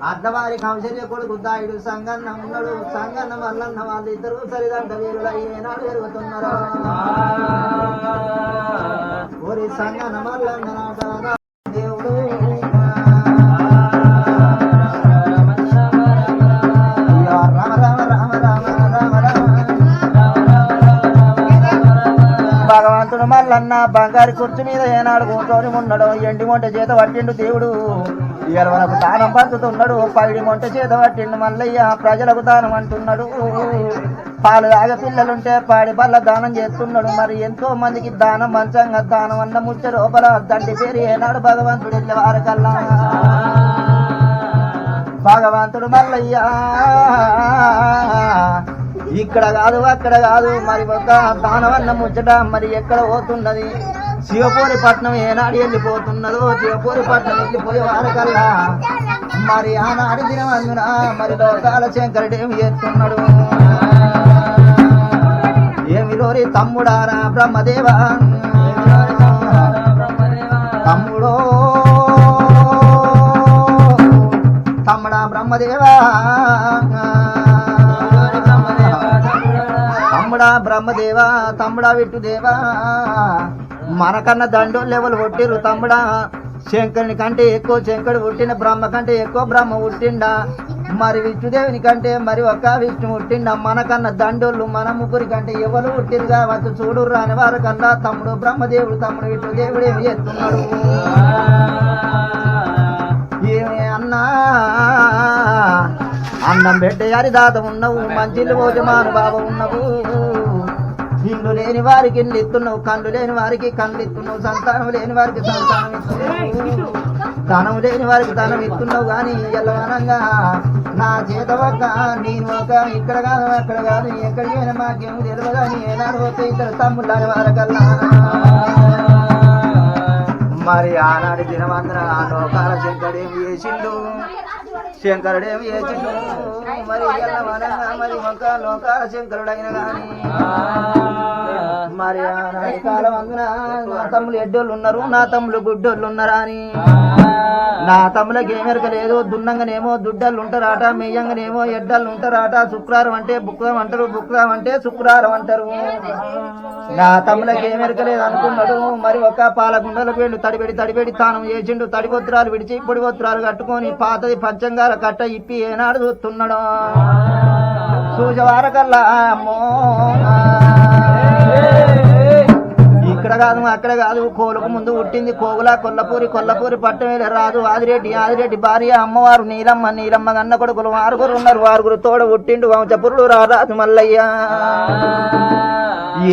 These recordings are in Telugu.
అద్దవారి కౌశల్య కొడుకు దాయుడు సంగన్న ఉన్నాడు. సంగన్న మల్లన్న వాళ్ళు ఇద్దరు సరిదంట వీరులు ఏనాడు పెరుగుతున్నారు. ఓరి సంగన్న మల్లన్న నాట దేవుడు రామ రామ రామ రామ రామ రామ. భగవంతుడు మల్లన్న బంగారు కుర్చీ మీద ఏనాడు కూర్చొని ఉన్నాడు. ఎండి మొంట చేత పట్టిండు దేవుడు. ఇవాళ దానం పంచుతున్నాడు. పైడి మొంట చేత పట్టిండు మల్లయ్య. ప్రజలకు దానం అంటున్నాడు. పాలు తాగ పిల్లలుంటే పాడి పళ్ళ దానం చేస్తున్నాడు. మరి ఎంతో మందికి దానం మంచంగా దానం అన్న ముచ్చ లోపల దండి పేరు ఏనాడు భగవంతుడు వెళ్ళే వారకల్లా. భగవంతుడు మల్లయ్య ఇక్కడ కాదు అక్కడ కాదు మరి ఒక దానవన్న ముచ్చట మరి ఎక్కడ పోతున్నది. శివపూరి పట్నం ఏనాడు వెళ్ళిపోతున్నదో శివపూరి పట్నం వెళ్ళిపోయే వారకల్లా మరి ఆనాడు దినం అందున మరి లోకాల శంకరుడు ఏమి చేస్తున్నాడు. ఏమి లోరి తమ్ముడారా బ్రహ్మదేవా తమ్ముడో తమ్ముడా బ్రహ్మదేవా తమ్ముడా బ్రహ్మదేవా తమ్ముడా విట్టుదేవా మనకన్నా దండోళ్ళు ఎవరు పుట్టిరు తమ్ముడా. శంకరుని కంటే ఎక్కువ శంకరుడు పుట్టిన బ్రహ్మ కంటే ఎక్కువ బ్రహ్మ పుట్టిండా. మరి విష్ణుదేవుని కంటే మరి ఒక్క విష్ణు పుట్టిండా. మనకన్నా దండోళ్ళు మన ముగ్గురి కంటే ఎవరు పుట్టిరు కావచ్చు. చూడు రాని వారి కల్లా తమ్ముడు బ్రహ్మదేవుడు తమ్ముడు విష్ణుదేవుడు ఏమి చేస్తున్నాడు. ఏమి అన్నా అన్నం పెట్టే హరిదాత ఉన్నవు. మంచిలు భోజమాను బాబు ఉన్నవు. ఇల్లు లేని వారికి ఇల్లు ఇస్తున్నావు. కళ్ళు లేని వారికి కళ్ళు ఇస్తున్నావు. సంతానం లేని వారికి సంతానం ఇస్తున్నావు. ధనం లేని వారికి ధనం ఇస్తున్నావు. కానీ ఎల్లవనంగా నా చేత ఒక నేను ఒక ఇక్కడ కాదు అక్కడ కాదు ఎక్కడికి పోయినా మాకేమో తెలియదు. కానీ ఏనాడు పోతే ఇద్దరు తమ్ముళ్ళని వారకల్లా మరి ఆనాడు దినమందర ఆ లోకాల శంకరుడేమి చేసిండు. శంకరుడేమి చేసిండు మరి ఎల్లవనంగా మరి ఒక లోకాల శంకరుడైన కానీ మరి ఆనాటి కాలం అందున నా తమ్ములు ఎడ్డోళ్ళు ఉన్నారు నా తమ్ములు గుడ్డోళ్ళు ఉన్నారా అని. నా తమ్ములకి ఏమెరక లేదు. దున్నంగానేమో దుడ్డళ్ళు ఉంటారాట. మెయ్యంగానేమో ఎడ్డళ్ళు ఉంటారాట. శుక్రవారం అంటే బుక్రం అంటారు. బుక్రం అంటే శుక్రవారం అంటారు. నా తమ్ములకి ఏమెరక లేదు అనుకున్నాడు. మరి ఒక పాలగుండలకు వెళ్ళి తడిబెడి తానం చేసిండు. తడిపొత్రాలు విడిచి పొడి పొత్రాలు కట్టుకొని పాతది పంచంగాల కట్ట ఇప్పి ఏనాడు చూస్తున్నాడు. సూచవారకల్లా అమ్మో ఇక్కడ కాదు అక్కడ కాదు. కోలుకు ముందు పుట్టింది కోగుల కొల్లపూరి పట్టం రాదు ఆదిరెడ్డి భార్య అమ్మవారు నీలమ్మ గన్న కొడుకులు 6 ఉన్నారు. 6 తోడ పుట్టిండు వంశపురుడు రారాజు మల్లయ్య.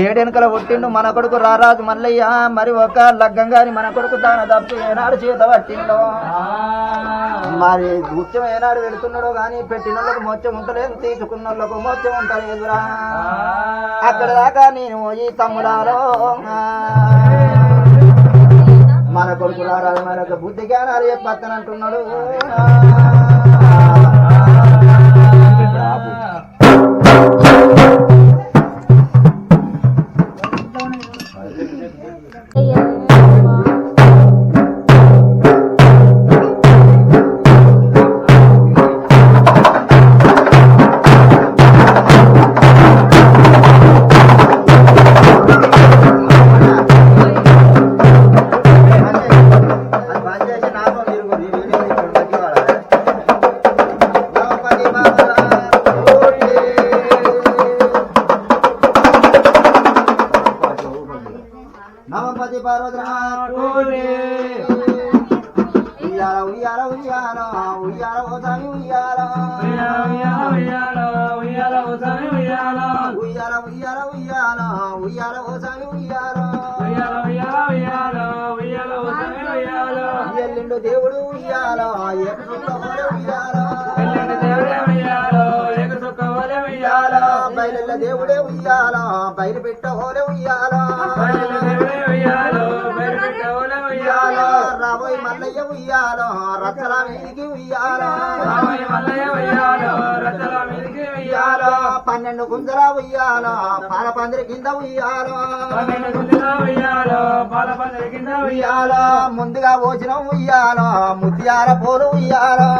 7 వెనకల పుట్టిండు మన కొడుకు రారాజు మల్లయ్య. మరి ఒక లగ్గం గాని మన కొడుకు దాన తప్పు ఏనాడు చేత పట్టిండో. మరి ముత్యం ఏనాడు పెడుతున్నాడో గాని పెట్టినోళ్ళకు మోత్యం ఉంటలేదు. తీసుకున్న వాళ్ళకు మోత్యం ఉంటలేదురా. అక్కడ దాకా నేను ఈ తమ్ముడాలో మన కొడుకు రారాజు మనకు బుద్ధి జ్ఞానాలు చెప్పత్తనంటున్నాడు. నవపతి పర్వతనాథ్ ఉయ్యాల ఉయ్యాల ఉయ్యాల ఉయ్యాల ఓసామి ఉయ్యాల ఉయ్యాల ఓసామి ఉయ్యాల ఉయ్యాల ఉయ్యాల ఉయ్యాల ఉయ్యాల ఓసామి ఉయ్యాల ఉయ్యాల ఓసామి ఉయ్యాల ఎల్లిండు దేవుడు ఉయ్యాల ఏకసుక్కవలె ఉయ్యాల ఎల్లిండు దేవుడే ఉయ్యాల ఏకసుక్కవలె ఉయ్యాల బయలెల్ల దేవుడే ఉయ్యాల బయలు పెట్టవలె ఉయ్యాల బయలెల్ల దేవుడే ఉయ్యాల బయలు పెట్టవలె ఉయ్యాల రాబోయే మల్లయ్య ఉయ్యాలో రచ్చల మీదికి ఉయ్యాలో 12 గుంజల ఉయ్యాలో పాల పందిరి కింద ఉయ్యాలో ముందుగా భోజన ఉయ్యాలో ముత్యాల పోలు ఉయ్యాలో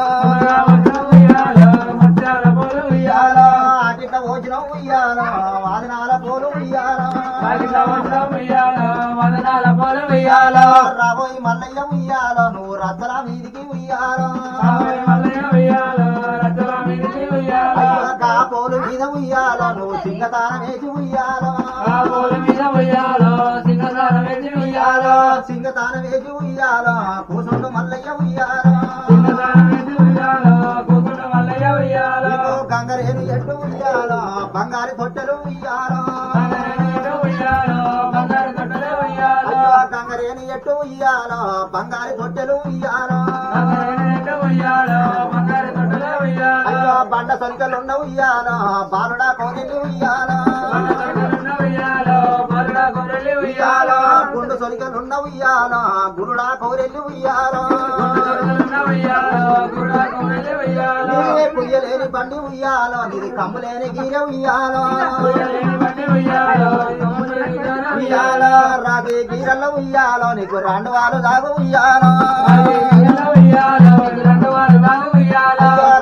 అటిట భోజనం ఉయ్యాలో వాదనాల పోలు ఉయ్యాలో రాబోయే మల్లయ్య ఉయ్యాలో నువ్వు రచ్చల మీదికి ఉయ్యాలో కాపోలు మీద ఉయ్యాలో నువ్వు సింగతానం వేసి ఉయ్యాలో సింగతానం వేసి ఉయ్యాలో కూసుండు మల్లయ్య ఉయ్యాలో గంగరేను ఎట్టు ఉయ్యాలో బంగారు తొట్టెలు ఉయ్యాలో గంగరేను ఎట్టు ఉయ్యాలో బంగారు తొట్టెలు ఉయ్యాలో అయ్యో బండ సొలికలున్న ఉయ్యాలో బాలుడా కోరిల్లు ఉయ్యాలో గుండు సొలికలున్న ఉయ్యాలో గురుడా కోరెల్లి ఉయ్యాలో పుయ్యలేని బండి ఉయ్యాలో నీది కమ్ములేని గీర ఉయ్యాలో రాబే గీరల్లో ఉయ్యాలో నీకు 2 వారు దాగు ఉయ్యాలో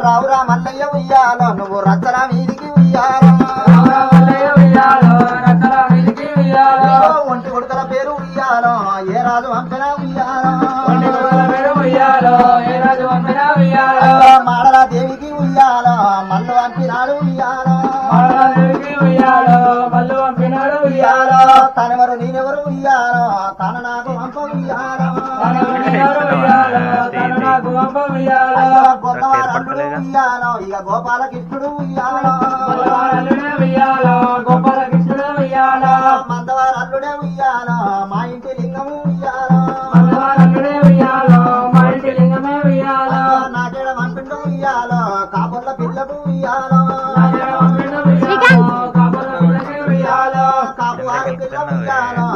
రావురా మల్లయ్య ఉయ్యాలో నువ్వు రచ్చల మీదికి ఉయ్యాలో ఒంటి కొడుకల పేరు ఉయ్యాలో ఏ రాజు వంపెన ఉయ్యాలో మాడల దేవికి ఉయ్యాలో మల్లు వంపినాడు ఉయ్యాలో తనెవరు నేనెవరు ఉయ్యాలో తన నాకు వంప ఉయ్యాలో గొప్పవారు ఉయ్యాలో ఇక గోపాలకృష్ణుడు ఉయ్యాలో మందవారు అల్లుడే ఉయ్యాలో మా ఇంటి లింగము ఉయ్యాలో నాకేడ వంపిండు ఉయ్యాలో కాపుల పిల్లకు ఉయ్యాలో కాపువారి పిల్ల ఉయ్యాలో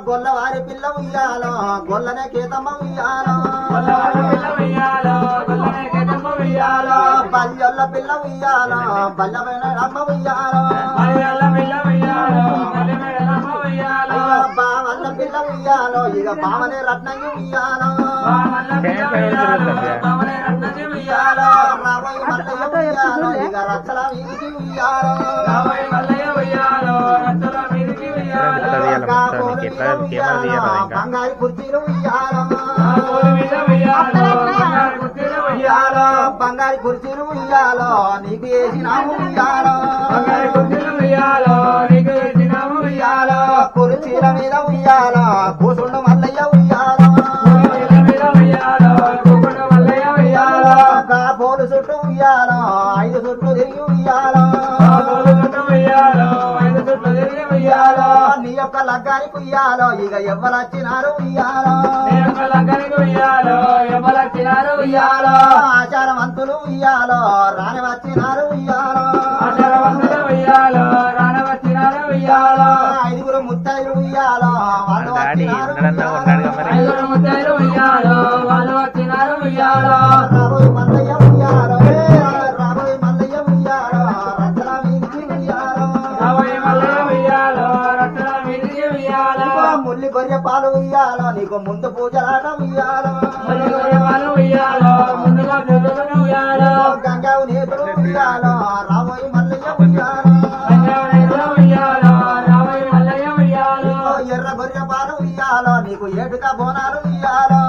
గొల్లవారి పిల్ల ఉయ్యాలో గొల్లనే కేతమ్మ ఉయ్యాలో బల్యొల్ల పిల్ల ఉయ్యాలో బల్లమైన అమ్మ ఉయ్యాలో బావల్ల పిల్ల ఉయ్యాలో ఇక బావనే రత్నయ్య ఉయ్యాలో రాబోయే మల్లయ్య ఉయ్యాలో ఇక రచ్చల వీధికి ఉయ్యాలో బంగారు కుర్చీలు ఉయ్యాలో బంగారు కుర్చీలు ఉయ్యాలో నీకు వేసినాము ఉయ్యాలో కుర్చీల మీద ఉయ్యాలో కూసుండు మల్లయ్య ఉయ్యాలో కాపోలు చుట్టూ ఉయ్యాలో 5 చుట్టూ తిరిగి ఉయ్యాలో నీ యొక్క లగ్గానికి ఉయ్యాలో ఇక ఎవ్వలొచ్చినారు ఉయ్యాలో ఆచారవంతులు ఉయ్యాలో రాని వచ్చినారు ఉయ్యాలో 5 ముత్తైలు ఉయ్యాలో వాళ్ళు వచ్చినారు రాబోయే మల్లయ్య ఉయ్యాలో రచ్చల మీదికి ఉయ్యాలో ముల్లి గొర్రె పాలు ఉయ్యాలో నీకు ముందు పూజలాట ఉయ్యాలో గంగావు నేతులు ఉయ్యాలో రాబోయే మల్లయ్య ఉయ్యాలో ఎర్ర గొర్రె పాలు ఉయ్యాలో నీకు ఏటుగా బోనాలు ఉయ్యాలో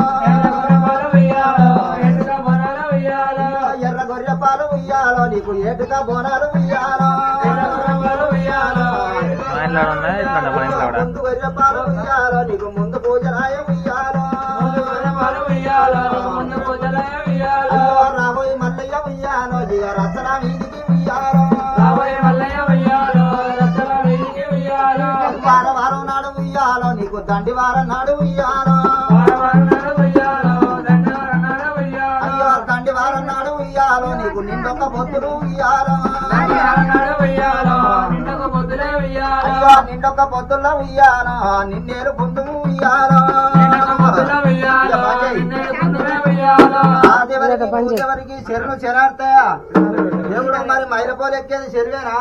ఎర్ర గొర్రె పాలు ఉయ్యాలో నీకు ఏటుగా బోనాలు ఉయ్యాలో ముందు గొర్రె పాలు ఉయ్యాలో నీకు ముందు పూజలాయ ఉయ్యాలో రాబోయే మల్లయ్య ఉయ్యాలో ఇక రచ్చల మీదికి ఉయ్యాలో వారం నాడు ఉయ్యాలో నీకు దండివారం నాడు ఉయ్యాలో అయ్యో దండివారం నాడు ఉయ్యాలో నీకు నిండొక్క పొత్తులు ఉయ్యాలో అయ్యో అయ్యో నిండొక్క పొద్దుల్లో ఉయ్యాలో నిన్నేరు పొద్దు ఉయ్యాలో ఎవరికి చెరువులు చెరాడతాయా దేవుడు మరి మైలపోలు ఎక్కేది చెరువేనా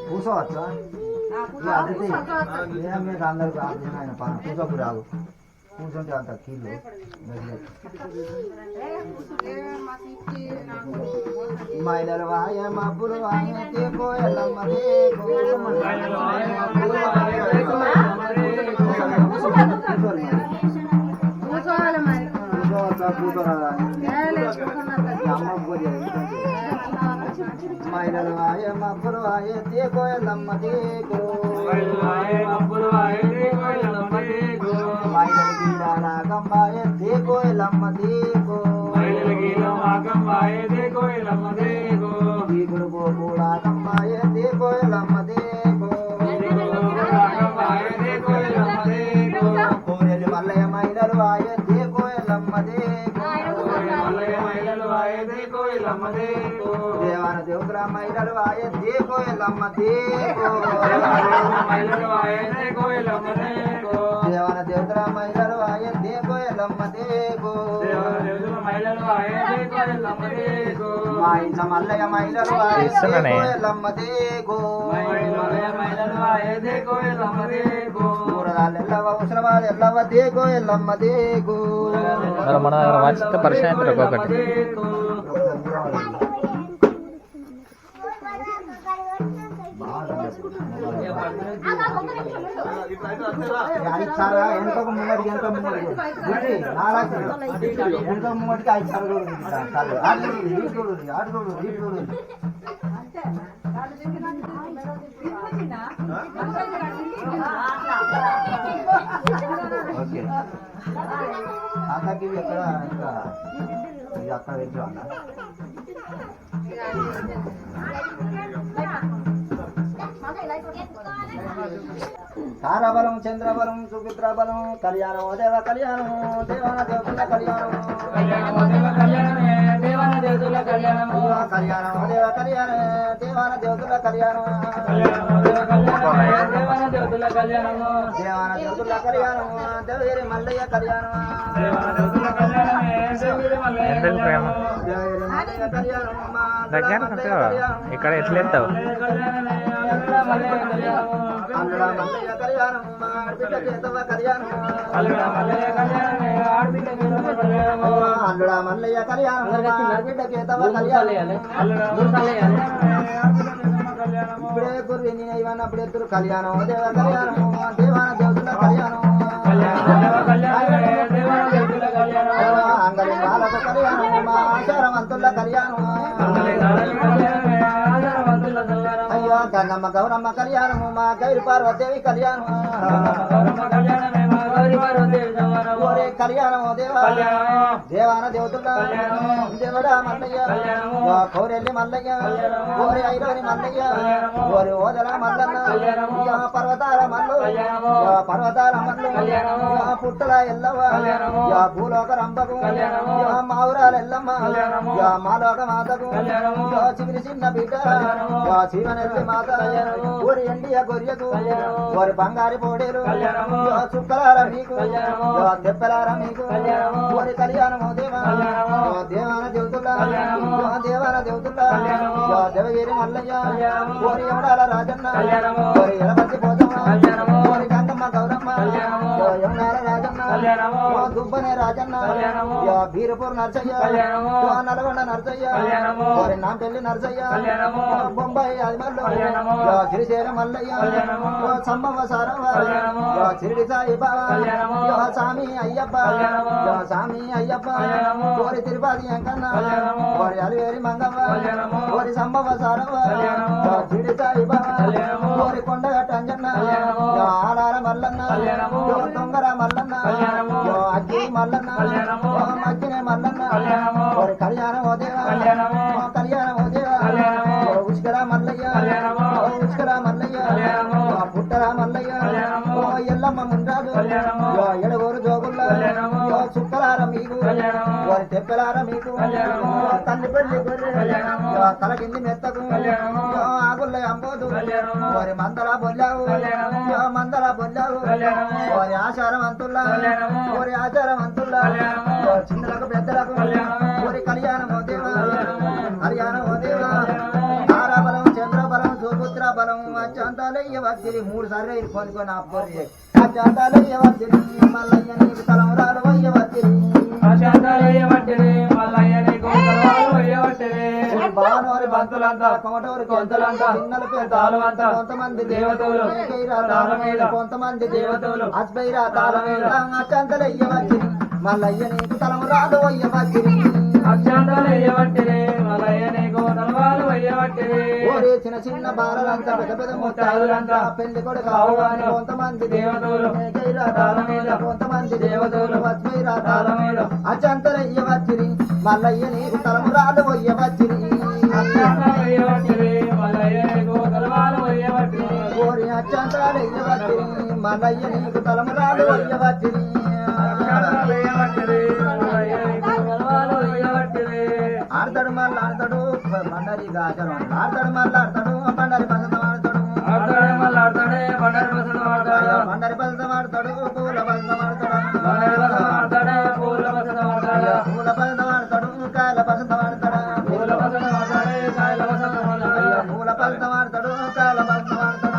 కూర్చోవచ్చా మీకు అందరికి ఆయన పని కూర్చోప్పుడు రాదు కూర్చుంటే అంత కీళ్ళు మైలలు వాయ మబ్బులు వాయ తీకో ఎల్లమ్మ కూర్చోరాదా అమ్మ మైలలు వాయ మబ్బులు వాయ తీకో ఎల్లమ్మ తీకో మైలలు గీలా కంబాయ తీకో ఎల్లమ్మ తీకో తీకుడు కూడా కంబాయ తీకో ఎల్లమ్మ తీకో కోరెలు మల్లయ్య మైలలు వాయ తీకో ఎల్లమ్మ తీకో దేవాన దేవుల మైలలు వాయ తీకో ఎల్లమ్మ తీకో దేవాన దేవుల మైలలు వాయ తీకో ఎల్లమ్మ తీకో మా ఇంట్లో మల్లయ్య మైలలు వాయ తీకో ఎల్లమ్మ తీకో ఎల్లవ అవసరమాలు ఎల్లవ తీకో ఎల్లమ్మ తీకో మన వాచిత పరిచయం ఒకటి వెనుక ముంగడికి వెనుక ముంగడికి వెనుక ముంగడికి 5 సార్లు ఓకే అక్కడికి ఎక్కడ ఇంకా ఇది అక్కడ పెట్టు అన్న తారాబలం చంద్రబలం సుమిత్రబలం కళ్యాణం దేవ కళ్యాణం దేవాన దేవతల కళ్యాణం కళ్యాణం దేవ కళ్యాణం దేవాన దేవతల కళ్యాణం దేవాన దేవతల కళ్యాణం దేవేరి మల్లయ్య కళ్యాణం దగ్గర ఇక్కడ ఎట్లేస్తావు అందులో మల్లయ్య కళ్యాణం అందులో మల్లయ్య కళ్యాణం బిడ్డకేతవ కళ్యాణం ఇప్పుడే గుర్రి ఇవన్నప్పుడు ఎత్తురు కళ్యాణం దేవ కళ్యాణం దేవాన దేవతల కళ్యాణం అంగలి బాలకు కళ్యాణం మా ఆచారవంతుల కళ్యాణం అయ్యో గంగమ్మ గౌరమ్మ కళ్యాణము మా గైరు పార్వదేవి కళ్యాణం ఓరే కళ్యాణము దేవా దేవాన దేవతుల్లా దేవుడా మల్లయ్య కోరెల్లి మల్లయ్య ఓరి ఐరోని మల్లయ్య ఓరి ఓదల మల్లన్న పర్వతాల మల్లు పర్వతాల మల్లు పుట్టల ఎల్లవ భూలోక రంభకు మావురాల ఎల్లమ్మ మాలోక మాతకు చిగిరి చిన్న బిడ్డ శివనెల్లి మాత ఓరి ఎండియ గొర్రెకు ఓరి బంగారి పోడేరు చుక్కలార మీకు దెబ్బలార మీకు ఓరి కళ్యాణము దేవా దేవాన దేవతుల్లా దేవాన దేవతుల్లా దేవగిరి మల్లయ్య ఓరి ఎవడాల రాజన్న ఓరి ఎలపతి పోతమ్మ ఓరి గంగమ్మ గౌరమ్మ యమునాల రాజన్న దుబ్బనే రాజన్న బీరపూర్ నర్సయ్య నల్గొండ నర్సయ్య ఓరి నాంపల్లి నర్సయ్య బొంబాయి అదిమల్లు శ్రీశైలం మల్లయ్య సమ్మమ్మ సారవ షిరిడి సాయి బాబా స్వామి అయ్యప్ప స్వామి అయ్యప్ప ఓరి తిరుపతి అంకన్న ఓరి అలివేరి మంగమ్మ ఓరి సమ్మమ్మ సారవ షిరిడి సాయి బాబా ఓరి కొండగట్ట అంజన్న ఆలార మల్లన్న దొంగర మల్లన్న అగ్గి మల్లన్న మగ్గినే మల్లన్న ఓరి కళ్యాణం ఓ దేవా కళ్యాణం ఓ దేవా ఉష్కరా మల్లయ్య ఉష్కరా మల్లయ్య పుట్టరా మల్లయ్య ఎల్లమ్మ ముండాదు ఎడగోరు జోగుల్ల చుక్కలార మీకు వారి తెప్పలార మీకు తల్లి పెళ్లి తల కింది మెత్తకు ఆగుల్ల అంబోదు వారి మందల బొల్లావు మందల బొల్లావు వారి ఆచారవంతుల్లా వారి ఆచారవంతుల్లా చిన్నలకు పెద్దలకు వారి కళ్యాణమో దేవా కళ్యాణమో దేవా తారాబలం చంద్రబలం సుపుత్ర బలం అత్యంతాలయ్య వచ్చిరి 3 సార్లు ఇరుకొని అబ్బోరి అత్యంతాలయ్య వచ్చిరి మల్లయ్య నీకు తలం రాలు అయ్య వచ్చిరి బావనోరి బంతులంతా కోటూరి కొంతలంతా చిన్నలు పెద్దాలంతా కొంతమంది దేవతలు కొంతమంది దేవతలు అస్బైరా తాళ మీద అత్యంతలయ్య వచ్చిరి మల్లయ్య నీకు తలం రాలు అయ్య వచ్చిరి ఓరే చిన్న చిన్న బాలలంతా పెద్ద పెద్ద ముత్తాదులంతా పెళ్లి కొడుకు కావాలి కొంతమంది దేవతలు కొంతమంది దేవతలు వజ్మైరా తాళ మీద అచంతరయ్య వచ్చిరి మల్లయ్య నీకు తలము రాలు వయ్య వచ్చిరి ఓరి అచంతరయ్య వచ్చిరి మల్లయ్య నీకు తలము రాలు వయ్య వచ్చిరి ఆడతాడు మళ్ళీ ఆడతాడు బండరి గాజలు ఆడతాడు మళ్ళీ ఆడతాడు బండరి పసంతం ఆడతాడు బండరి పసంతం ఆడతాడు పూల పసంతం ఆడతాడు పూల పసంతం ఆడతాడు కాయల పసంతం ఆడతాడు పూల పసంతం ఆడతాడు కాయల పసంతం ఆడతాడు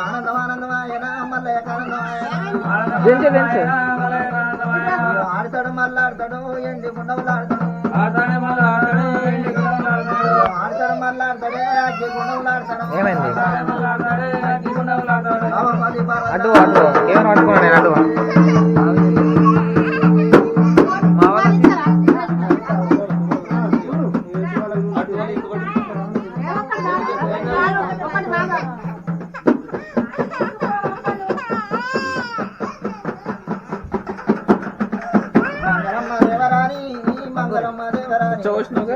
ఆనందం ఆనందమాయన మల్లయ్య ఆనందమాయన ఆడతాడు మళ్ళీ ఆడతాడు ఎండి గుండవులు ఆడతాడు ఆడతాడు మళ్ళీ ఆడతాడే అగ్గి గుండవులు ఆడతాడు ఏమైంది అటు అటు ఏమైనా పట్టుకున్నా నేను అటు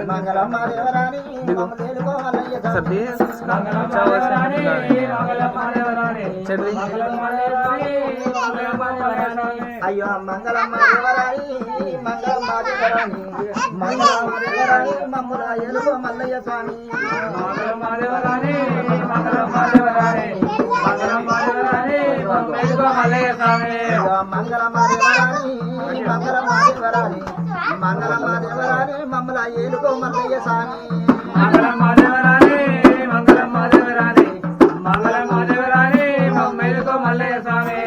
మంగళమ్మ దేవరాని అయ్యో మంగళమ్మ దేవరాని మంగళమ్మ దేవరాని మంగళమ్మ దేవరాని మమ్ముల ఎలుగు మల్లయ్య స్వామి మంగళమ్మ దేవరాని మంగళమ్మ దేవరాని మంగళమ్మ దేవరాని మల్లయ్య స్వామి మంగళమ్మ దేవరాని మంగళమ్మ దేవరాని మంగళమ్మ దేవరాని మమ్ముల ఏలుకో మల్లయ్య స్వామి మంగళమ్మ దేవరాని మంగళమ్మ దేవరాని మంగళమ్మ దేవరాని మమ్మేలుకో మల్లయ్య స్వామి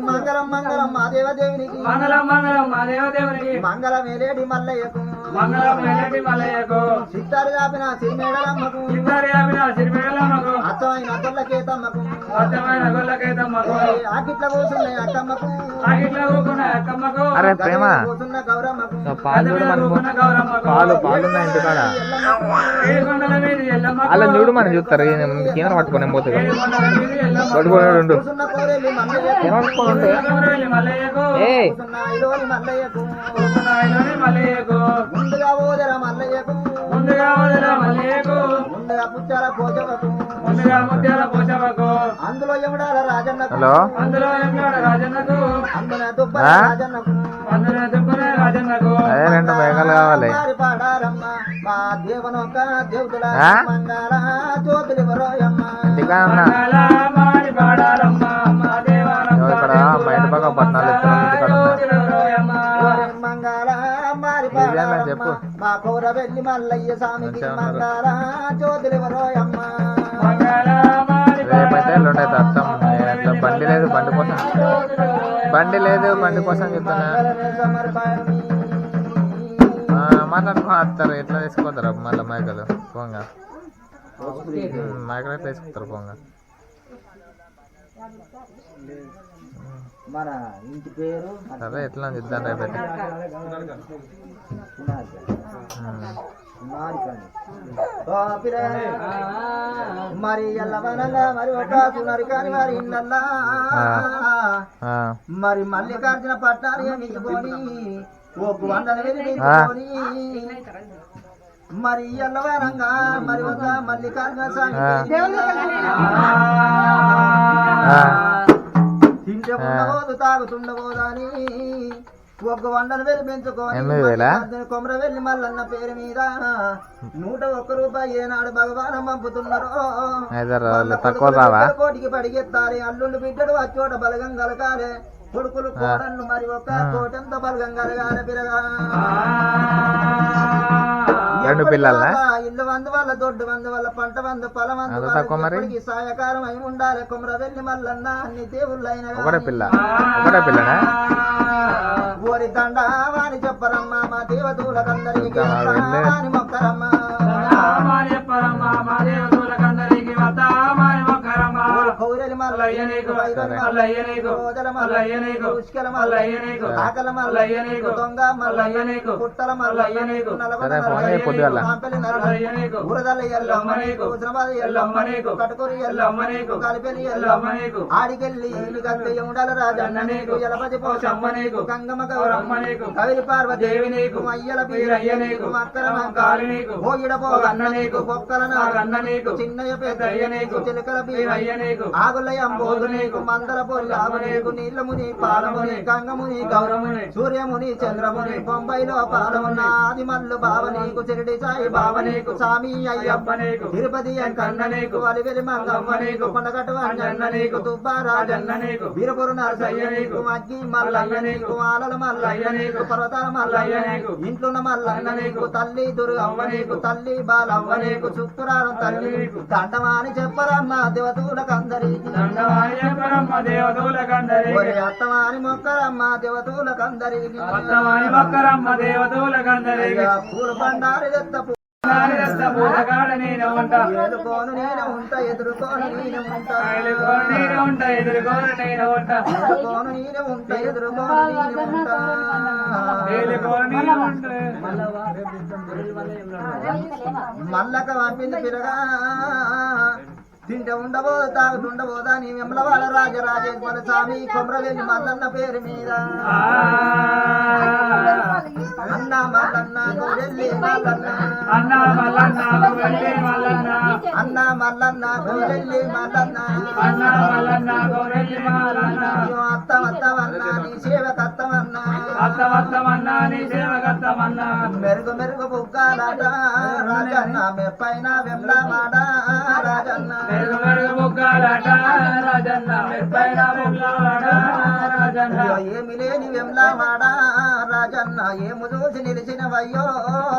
మంగళ మంగళం మంగళం మా దేవదేవునికి మంగళం మంగళం మా దేవదేవునికి మంగళం ఏలేటి మల్లయ్యకు మంగళం వెళ్ళటి మల్లయ్యకు సిత్తారు కాపిన సిరిమేడలమ్మకు ఇద్దరు యాపిన సిరిమేళమ్మకు అత్తమైన గొల్లకేతమ్మకు స్వచ్ఛమైన గొల్లకైతమ్మకు ఆకిట్ల కూర్చున్నాయి అక్కమ్మకు ఆగిట్ల ఊకున్న అక్కమ్మకు అరే ప్రేమ కూర్చున్న గౌరమ్మకు పాలు చూడు మనం ఊకున్న గౌరమ్మకు పాలు ఉన్నాయి ఇంటికాడ ఏడుకొండల మీద ఎల్లమ్మకు అలా చూడు మనం చూస్తారు కెమెరా పట్టుకొని పోతుంది ఏడుకొండల మీద ఎల్లమ్మకు పట్టుకోండు కూర్చున్న కోరేలి మల్లయ్యకు కెమెరా పట్టుకొని ఉంటే గౌరవల్లి మల్లయ్యకు ఏ కూర్చున్న ఇలోని మల్లయ్యకు ఊకున్న ఇలోని మల్లయ్యకు ముందుగా ఓదర మల్లయ్యకు ముందుగా వదిల మల్లయ్యకు ముందుగా పుచ్చాల పోచవకు ముందుగా ముత్యాల పోచవకు అందులో ఎవడాల రాజన్నకు హలో అందులో ఎంగాడ రాజన్నకు అందున దుబ్బల ఆ? రాజన్నకు అందులో దుబ్బనే రాజన్నకు అదే 2 మేఘాలు కావాలి మారి పాడారమ్మ మా దేవునొక్క దేవతల ఆ? మంగళ జ్యోతులు వరోయమ్మ ఇంటికాడ ఉన్నా మంగళ మారి పాడారమ్మ మా దేవానమ్మ ఇక్కడ బయట బాగా పట్నాలు ఎత్తుకొని ఇంటికాడ ఉన్నా మంగళ మారి నిజమే పాడారమ్మ చెప్పు. మా కూర వెళ్ళి మల్లయ్య స్వామికి మంచిగా ఉన్నారు. మంగళ జ్యోతులు వరోయమ్మ మంగళ మారి రేపైతే ఎల్లుండి అయితే అర్థం ఇట్లా బండి లేదు బండి కోసం చెప్తున్నా మాట్లాడుకో వస్తారు ఎట్లా తీసుకుపోతారు మళ్ళీ మేకలు పోంగా మేకలు ఎట్లా తీసుకుంటారు పోంగా మన ఇంటి పేరు సరే ఎట్లా చూద్దాం రేపైతే మరి ఎల్లవనగా మరి ఒక సునరి కాని వారి ఇళ్ళల్లా మరి మల్లికార్జున పట్టాలు ఏమిచ్చుకొని ఒక వందలు వెలిగించుకొని మరి ఎల్లవనంగా మరి ఒక మల్లికార్జున స్వామి తింటే ఉండబోదు తాగుతుండబోదని ఒక వందలు వెళ్ళి పెంచుకొని 8,000? కొమర వెళ్ళి మల్లన్న పేరు మీద 101 రూపాయి ఏనాడు భగవానం పంపుతున్నారో తక్కువ రావా కోటికి పడిగెత్తాలి అల్లుళ్ళు బిడ్డడు అచ్చోట బలగం కలగాలి కొడుకులు కోడళ్ళు మరి ఒక కోటంత బలగం కలగాలి పిరగా 2 పిల్లల ఇల్లు వందు వల్ల దొడ్డు వందు వల్ల పంట వందు పొలం వందు తక్కువ మరి సాయకారం అయి ఉండాలి కొమర వెళ్ళి మల్లన్న అన్ని దేవుళ్ళైన ఒకటే పిల్లనా ఓరి దండ వాని చెప్పరమ్మ మా దేవతూలకందరికి మొక్కరమ్మ కౌరలి మల్లయ్యనీకు రోజల మల్లయ్యనీకు ఉష్కల మల్లయ్యనీకు ఆకల మల్లయ్యనీకు దొంగ మల్లయ్యనీకు పుట్టల మల్లయ్యనీకు నలగొండ మల్లయ్యనీకు ఊరదల ఎల్లమ్మనీకు ఉద్రమాది ఎల్లమ్మనీకు కటుకురి ఎల్లమ్మనీకు కలిపెలి ఎల్లమ్మనీకు ఆడికెళ్ళి గంగయ్య ఉండాల రాజన్ననీకు ఎలపతి పోషమ్మనీకు గంగమ్మ గౌరమ్మనీకు కవిలి పార్వదేవినీకు అయ్యల పీరయ్యనీకు అక్కల మంకాలినీకు ఓయిడ పోగన్ననీకు బొక్కల నాగన్ననీకు చిన్నయ్య పెద్దయ్యనీకు చిలకల బీరయ్యనీకు ఆగులయ అంబోదునీకు మందర పొల్లామనీకు నీళ్ళముని పాలముని గంగముని గౌరముని సూర్యముని చంద్రముని బొంబాయిలో పాలమున్న ఆది మల్లు బావనీకు చిరిడి సాయి బావనీకు స్వామి అయ్యప్పనీకు తిరుపతి అంకన్ననీకు అలివెలి మంగమ్మనీకు కొండగట్టు అంజన్ననీకు తుబ్బారాజన్ననీకు వీరపురు నరసయ్యనీకు అగ్గి మల్లయ్యనీకు ఆలల మల్లయ్యనీకు పర్వతాల మల్లయ్యనీకు ఇంట్లున్న మల్లన్ననీకు తల్లి దుర్గవ్వనీకు తల్లి బాలవ్వనీకు శుక్రారం తల్లి దండమాని చెప్పరమ్మ దేవతూలకందరికి అత్తమాని మొక్కరమ్మ దేవతూలకందరికి పూల పండారి దత్త పూలగాడ నేను ఉంటా ఎదుర్కోను నేను ఉంటా ఎదుర్కోను నేను ఉంటా నేను ఉంటా ఎదుర్కోను నేను ఉంటా ఎదుర్కోను నేను ఉంటా ఎదుర్కోను నేను ఉంటా మల్లక పంపింది పిరగా తింటే ఉండబో తాగుతుండబోదా నీ వెమ్మలవాడ రాజరాజేశ్వర స్వామి కొమరవెల్లి మల్లన్న పేరు మీద అన్న మల్లన్న వెళ్ళి మల్లన్న అన్న మల్లన్న వెళ్ళి మల్లన్న అన్న మల్లన్న వెళ్ళి మల్లన్న అన్న మల్లన్న వెళ్ళి మల్లన్న అత్తమత్తమన్నా నీ సేవకత్తమన్నా అత్తమత్తమన్నా నీ సేవకత్తమన్నా మెరుగు మెరుగు బుగ్గాలాట రాజన్న మెప్పైన వెమ్లమాట రాజన్న మెరుగు మెరుగు బుగ్గాలాట రాజన్న మెప్పైన వెమ్లమాట రాజన్న ఏమి లేని వెమ్లవాడ రాజన్న ఏము చూసి నిలిచినవయ్యో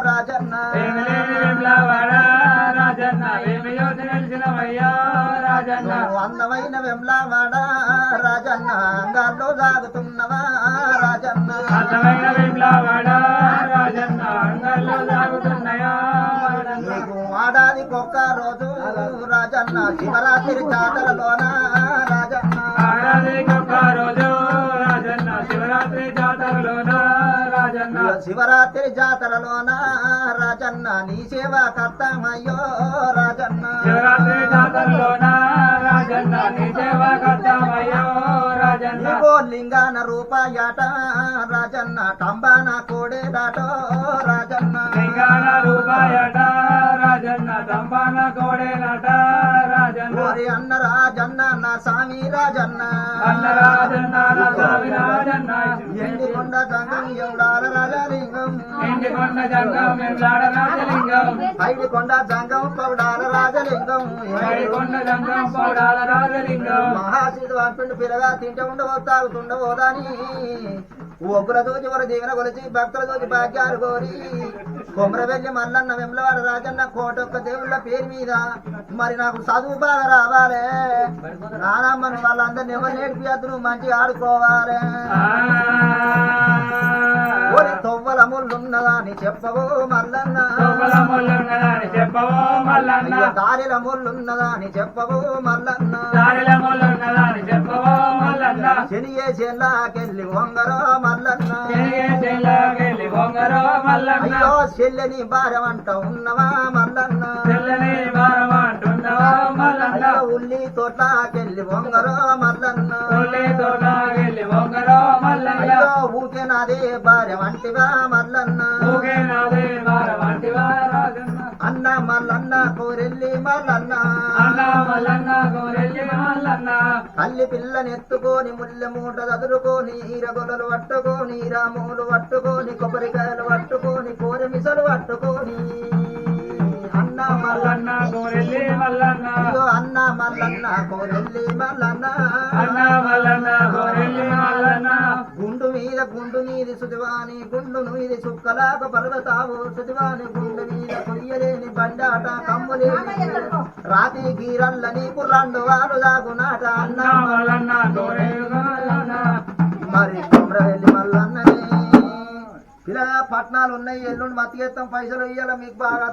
రాజన్న నువ్వు అందమైన వెమ్లవాడ రాజన్న అంగాల్లో సాగుతున్నవా రాజన్న నీకు ఆడాదికొక్క రోజు రాజన్న శివరాత్రి జాతరలోన రాజన్న శివరాత్రి జాతరలోన రాజన్న నీ సేవ కర్తమయ్యో రాజన్న నీకో లింగాన రూపాయట రాజన్న టంబాన కోడేదాటో రాజన్న ఓరి అన్న రాజన్న నా స్వామి రాజన్న ఎండికొండ జంగం ఎవడాల రాజలింగం ఐడికొండ జంగం పౌడాల రాజలింగం మహాశివ పంపిండు పిల్లగా తింటే ఉండవో తాగుతుండవోదాని ఒగ్గుల దోచి వర దీవెన కొలిచి భక్తుల దోచి భాగ్యాలు కోరి కొమరవెల్లి మల్లన్న వెమ్లవాడ రాజన్న కోటొక్క దేవుళ్ళ పేరు మీద మరి నాకు చదువు బాగా రావాలే నానమ్మను వాళ్ళందరినీ ఎవరు నేర్పియద్దు మంచిగా ఆడుకోవాలి తొవ్వల ముళ్ళున్నదా అని చెప్పవో మల్లన్న దారిల ముళ్ళున్నదా అని చెప్పవో మల్లన్న శనియే చెల్లాకెళ్ళి వంగరో మల్లన్న అయ్యో చెల్లెని భారమంట ఉన్నవా మల్లన్న అయ్యో ఉల్లి తోటకెళ్ళి వంగరో మల్లన్న అయ్యో ఊకే నాదే భార్యమంటివా మల్లన్న అన్న మల్లన్న కోరెల్లి మల్లన్న కల్లి పిల్లనెత్తుకొని ముల్లె మూట చదురుకొని ఈరగొలలు పట్టుకొని రాములు పట్టుకొని కొబ్బరికాయలు పట్టుకొని కోరె మిసలు పట్టుకొని అన్న మల్లన్న కోరెల్లి మల్లన్న అన్న మల్లన్న కోరెల్లి మల్లన్న గుండు మీద సుదివాని గుండు మీద సుక్కలాక పర్వతావు సుదివాని గుండు మీద కొయ్యలేని బండాట కమ్ములేని రాతి గీరల్ల నీకు రెండు వారు దాగునాట అన్న మరి కొమరవెల్లి మల్లన్ననే ఇలా పట్నాలు ఉన్నాయి ఎల్లుండి మతికేస్తాం పైసలు ఇయ్యాల మీకు బాగా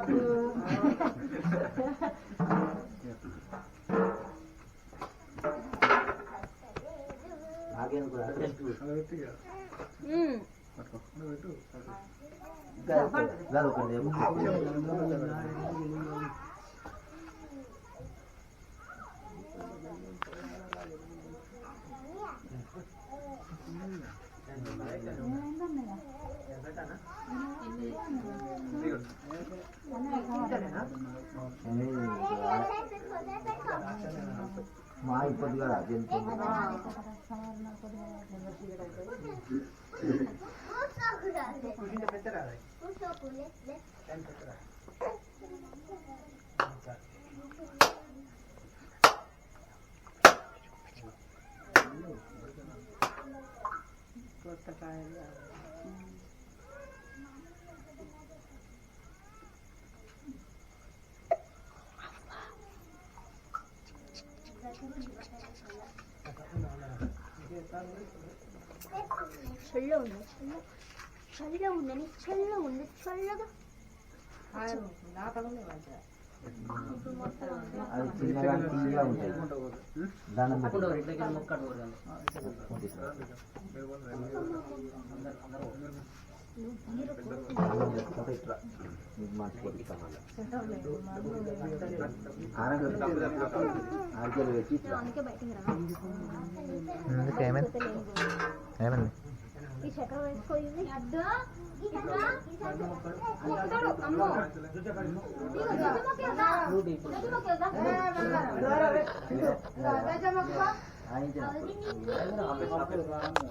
మా ఇప్పటి కూడా చల్లగా ఉందని చల్లగా ఉంది చల్లగా అది చిన్నగా తీయగా ఉంటాయి దానం ఏమండి ఈ చక్రం వేసుకోయింది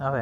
అవే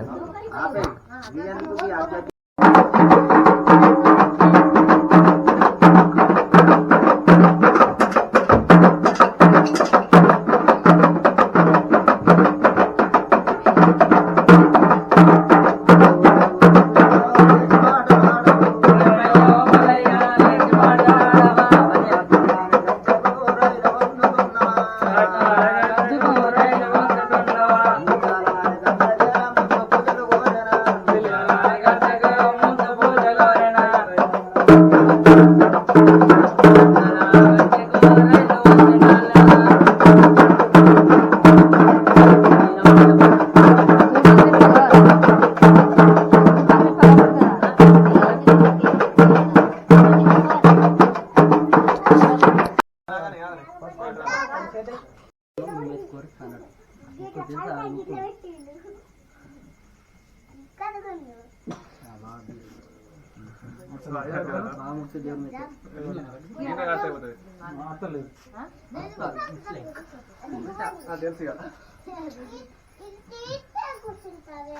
తెలుసు ఇక. కూర్చుంటావే